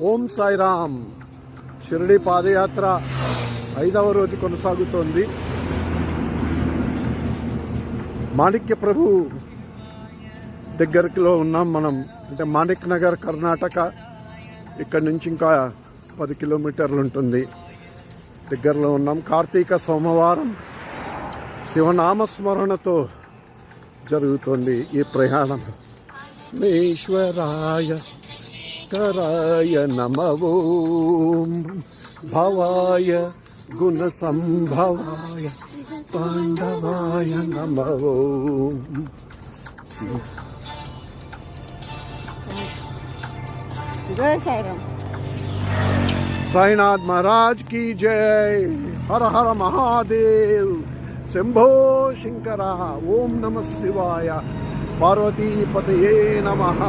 ఓం సాయిరామ్. షిరిడి పాదయాత్ర 5వ రోజు కొనసాగుతోంది. మాణిక్య ప్రభు దగ్గరలో ఉన్నాం మనం. అంటే మాణిక్ నగర్, కర్ణాటక. ఇక్కడ నుంచి ఇంకా 10 కిలోమీటర్లు ఉంటుంది. దగ్గరలో ఉన్నాం. కార్తీక సోమవారం శివనామస్మరణతో జరుగుతుంది ఈ ప్రయాణం. ఈశ్వరాయ कराय नमः ओम भवाय गुण संभवाय पांडवाय नमः ओम. जय साईराम. साईनाथ महाराज की जय. हर हर महादेव. शंभो शंकरा. ओम नमः शिवाय. पार्वती पतये नमः.